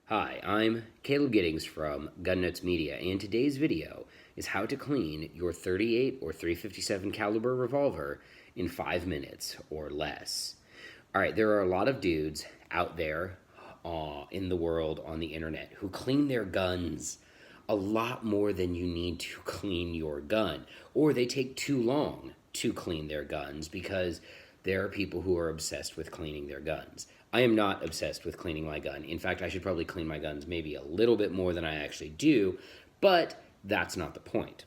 Hi, I'm Caleb Giddings from Gun Nuts Media, and today's video is how to clean your 38 or 357 caliber revolver in 5 minutes or less. All right, there are a lot of dudes out there in the world on the internet who clean their guns a lot more than you need to clean your gun, or they take too long to clean their guns because there are people who are obsessed with cleaning their guns. I am not obsessed with cleaning my gun. In fact, I should probably clean my guns maybe a little bit more than I actually do, but that's not the point.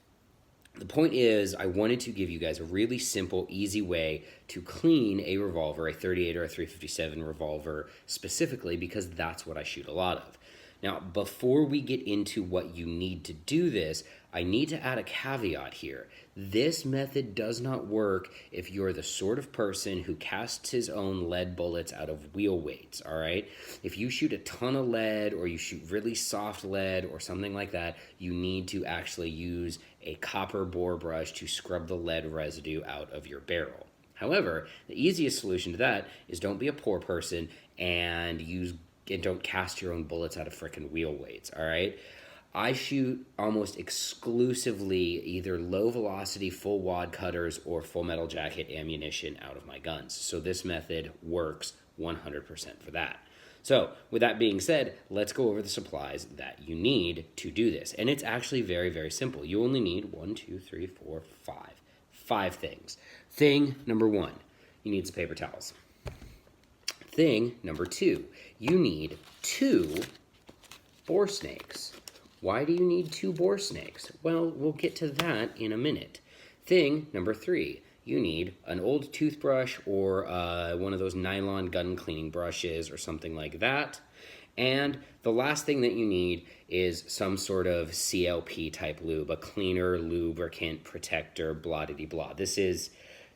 The point is, I wanted to give you guys a really simple, easy way to clean a revolver, a 38 or a 357 revolver specifically, because that's what I shoot a lot of. Now, before we get into what you need to do this, I need to add a caveat here. This method does not work if you're the sort of person who casts his own lead bullets out of wheel weights, all right? If you shoot a ton of lead or you shoot really soft lead or something like that, you need to actually use a copper bore brush to scrub the lead residue out of your barrel. However, the easiest solution to that is don't be a poor person and don't cast your own bullets out of frickin' wheel weights, all right? I shoot almost exclusively either low velocity full wad cutters or full metal jacket ammunition out of my guns. So this method works 100% for that. So with that being said, let's go over the supplies that you need to do this. And it's actually very, very simple. You only need 5 things. Thing number 1, you need some paper towels. Thing number 2, you need 2 bore snakes. Why do you need 2 bore snakes? Well, we'll get to that in a minute. Thing number 3, you need an old toothbrush or one of those nylon gun cleaning brushes or something like that. And the last thing that you need is some sort of CLP type lube, a cleaner, lubricant, protector, blah-de-de-blah. This is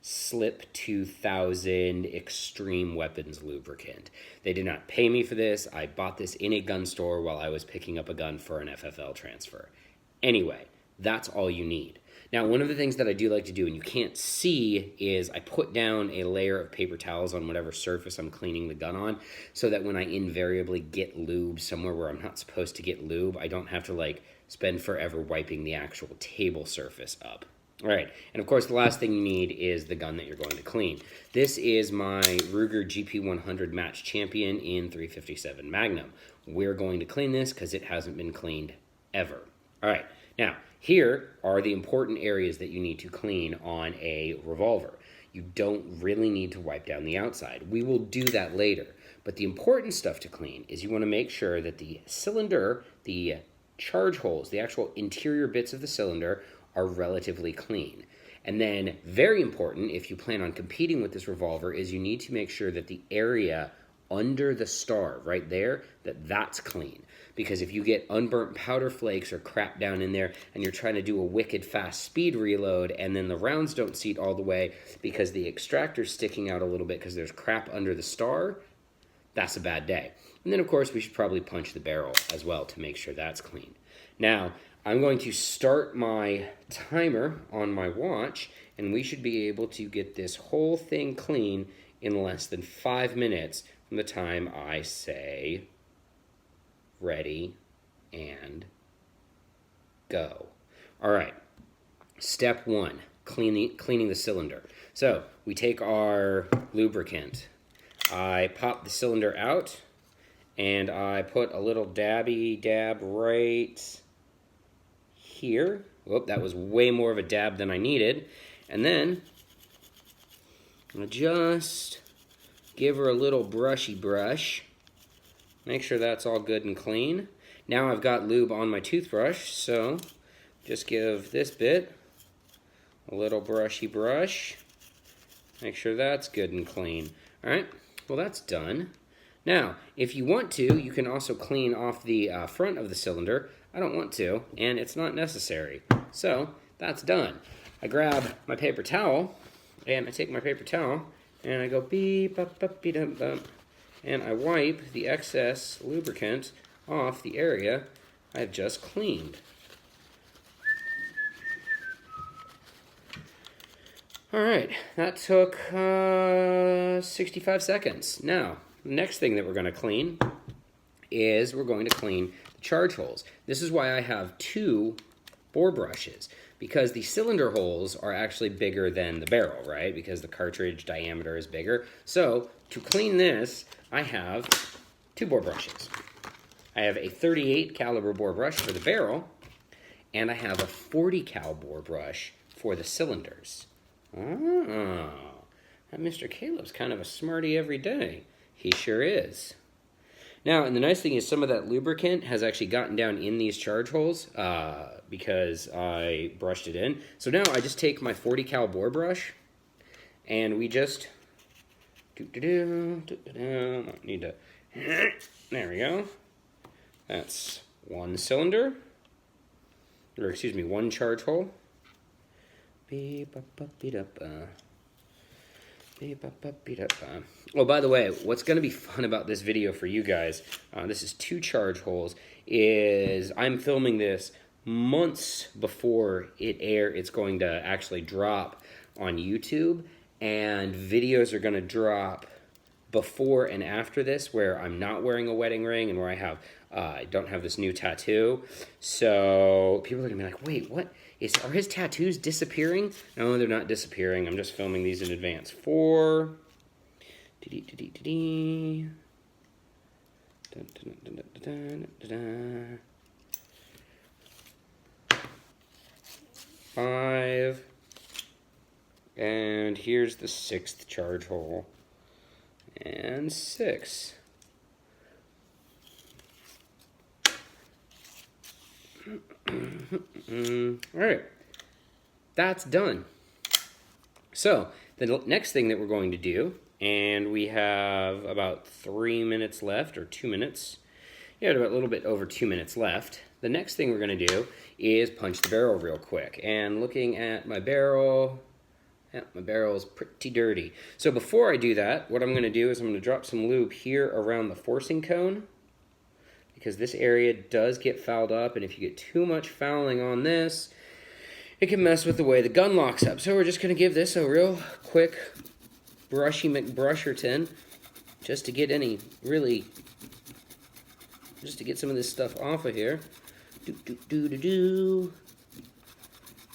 Slip 2000 Extreme Weapons Lubricant. They did not pay me for this. I bought this in a gun store while I was picking up a gun for an FFL transfer. Anyway, that's all you need. Now, one of the things that I do like to do, and you can't see, is I put down a layer of paper towels on whatever surface I'm cleaning the gun on, so that when I invariably get lube somewhere where I'm not supposed to get lube, I don't have to spend forever wiping the actual table surface up. All right, and of course the last thing you need is the gun that you're going to clean. This is my Ruger GP100 Match Champion in 357 Magnum. We're going to clean this because it hasn't been cleaned ever. All right, now here are the important areas that you need to clean on a revolver. You don't really need to wipe down the outside. We will do that later, but the important stuff to clean is you want to make sure that the cylinder, the charge holes, the actual interior bits of the cylinder are relatively clean. And then, very important, if you plan on competing with this revolver, is you need to make sure that the area under the star, right there, that's clean. Because if you get unburnt powder flakes or crap down in there and you're trying to do a wicked fast speed reload and then the rounds don't seat all the way because the extractor's sticking out a little bit because there's crap under the star, that's a bad day. And then, of course, we should probably punch the barrel as well to make sure that's clean. Now, I'm going to start my timer on my watch, and we should be able to get this whole thing clean in less than 5 minutes from the time I say ready and go. All right, step 1, cleaning the cylinder. So we take our lubricant. I pop the cylinder out, and I put a little dab right here. Whoop, that was way more of a dab than I needed. And then I just give her a little brushy brush. Make sure that's all good and clean. Now I've got lube on my toothbrush, so just give this bit a little brushy brush. Make sure that's good and clean. All right, well that's done. Now, if you want to, you can also clean off the front of the cylinder. I don't want to, and it's not necessary. So, that's done. I grab my paper towel, and I take my paper towel, and I go beep, up, beep, up, and I wipe the excess lubricant off the area I've just cleaned. All right, that took 65 seconds. Now, the next thing that we're going to clean is we're going to clean the charge holes. This is why I have 2 bore brushes, because the cylinder holes are actually bigger than the barrel, right? Because the cartridge diameter is bigger. So to clean this, I have 2 bore brushes. I have a 38 caliber bore brush for the barrel, and I have a 40 cal bore brush for the cylinders. Oh, that Mr. Caleb's kind of a smarty every day. He sure is. Now, and the nice thing is some of that lubricant has actually gotten down in these charge holes because I brushed it in. So now I just take my 40 cal bore brush and we just need to, there we go. That's 1 cylinder, or excuse me, 1 charge hole. Oh, by the way, what's going to be fun about this video for you guys, this is 2 charge holes, is I'm filming this months before it's going to actually drop on YouTube, and videos are going to drop before and after this where I'm not wearing a wedding ring and where I don't have this new tattoo. So people are going to be like, wait, what? Are his tattoos disappearing? No, they're not disappearing. I'm just filming these in advance. 4. Five. And here's the 6th charge hole. And 6. Alright, that's done. So, the next thing that we're going to do, and we have about 3 minutes left, or 2 minutes. Yeah, about a little bit over 2 minutes left. The next thing we're going to do is punch the barrel real quick. And looking at my barrel, yeah, my barrel is pretty dirty. So before I do that, what I'm going to do is I'm going to drop some lube here around the forcing cone, because this area does get fouled up, and if you get too much fouling on this, it can mess with the way the gun locks up. So we're just going to give this a real quick brushy McBrusherton, just to get just to get some of this stuff off of here.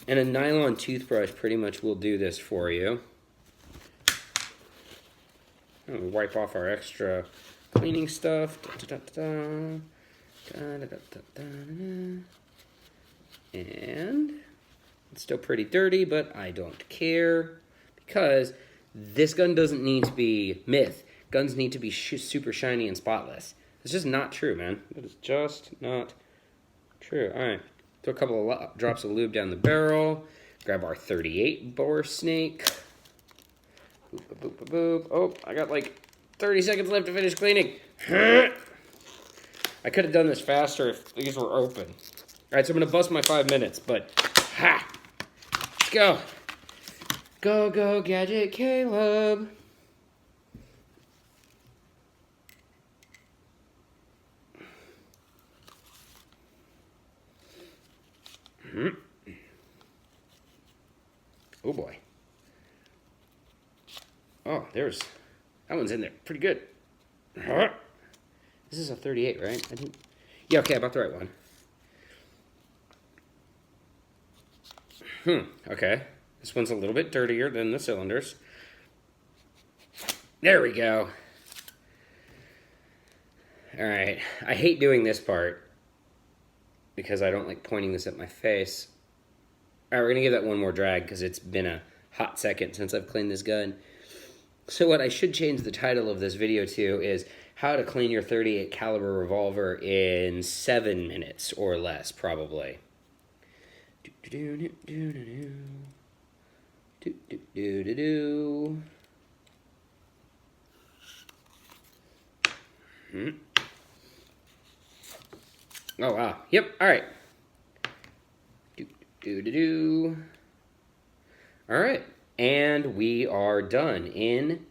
And a nylon toothbrush pretty much will do this for you. And we wipe off our extra cleaning stuff. And it's still pretty dirty, but I don't care, because this gun doesn't need to be myth. Guns need to be super shiny and spotless. It's just not true, man. It is just not true. All right, throw a couple of drops of lube down the barrel. Grab our 38 bore snake. Boop, boop, boop, boop. Oh, I got like 30 seconds left to finish cleaning. I could have done this faster if these were open. All right, so I'm going to bust my 5 minutes, but ha! Let's go. Go, go, Gadget Caleb. Oh, boy. Oh, that one's in there. Pretty good. This is a 38, right? Yeah, okay, I bought the right one. Okay. This one's a little bit dirtier than the cylinders. There we go. All right. I hate doing this part because I don't like pointing this at my face. All right, we're going to give that one more drag because it's been a hot second since I've cleaned this gun. So what I should change the title of this video to is how to clean your 38 caliber revolver in 7 minutes or less, probably. Oh, wow. Yep, all right. All right, and we are done in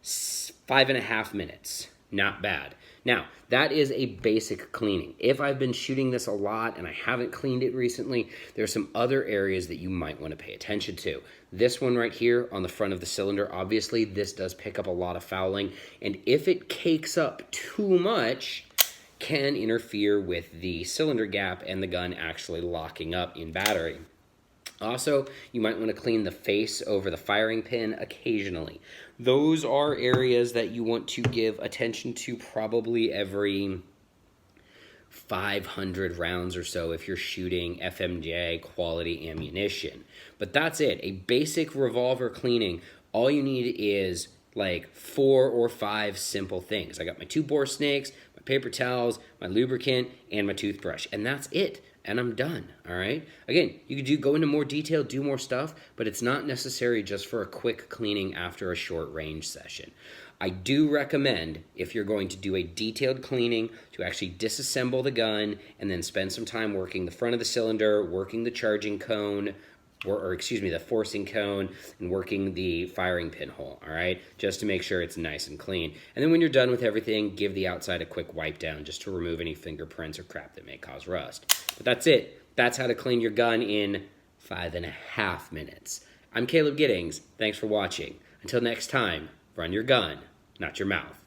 5.5 minutes. Not bad. Now, that is a basic cleaning. If I've been shooting this a lot and I haven't cleaned it recently, there's some other areas that you might want to pay attention to. This one right here on the front of the cylinder, obviously this does pick up a lot of fouling, and if it cakes up too much, can interfere with the cylinder gap and the gun actually locking up in battery. Also, you might want to clean the face over the firing pin occasionally. Those are areas that you want to give attention to probably every 500 rounds or so if you're shooting FMJ quality ammunition. But that's it. A basic revolver cleaning, all you need is like 4 or 5 simple things. I got my 2 bore snakes, my paper towels, my lubricant, and my toothbrush. And that's it. And I'm done, all right? Again, you could go into more detail, do more stuff, but it's not necessary just for a quick cleaning after a short range session. I do recommend, if you're going to do a detailed cleaning, to actually disassemble the gun and then spend some time working the front of the cylinder, working the charging cone, or excuse me, the forcing cone, and working the firing pinhole, all right? Just to make sure it's nice and clean. And then when you're done with everything, give the outside a quick wipe down just to remove any fingerprints or crap that may cause rust. But that's it. That's how to clean your gun in 5.5 minutes. I'm Caleb Giddings. Thanks for watching. Until next time, run your gun, not your mouth.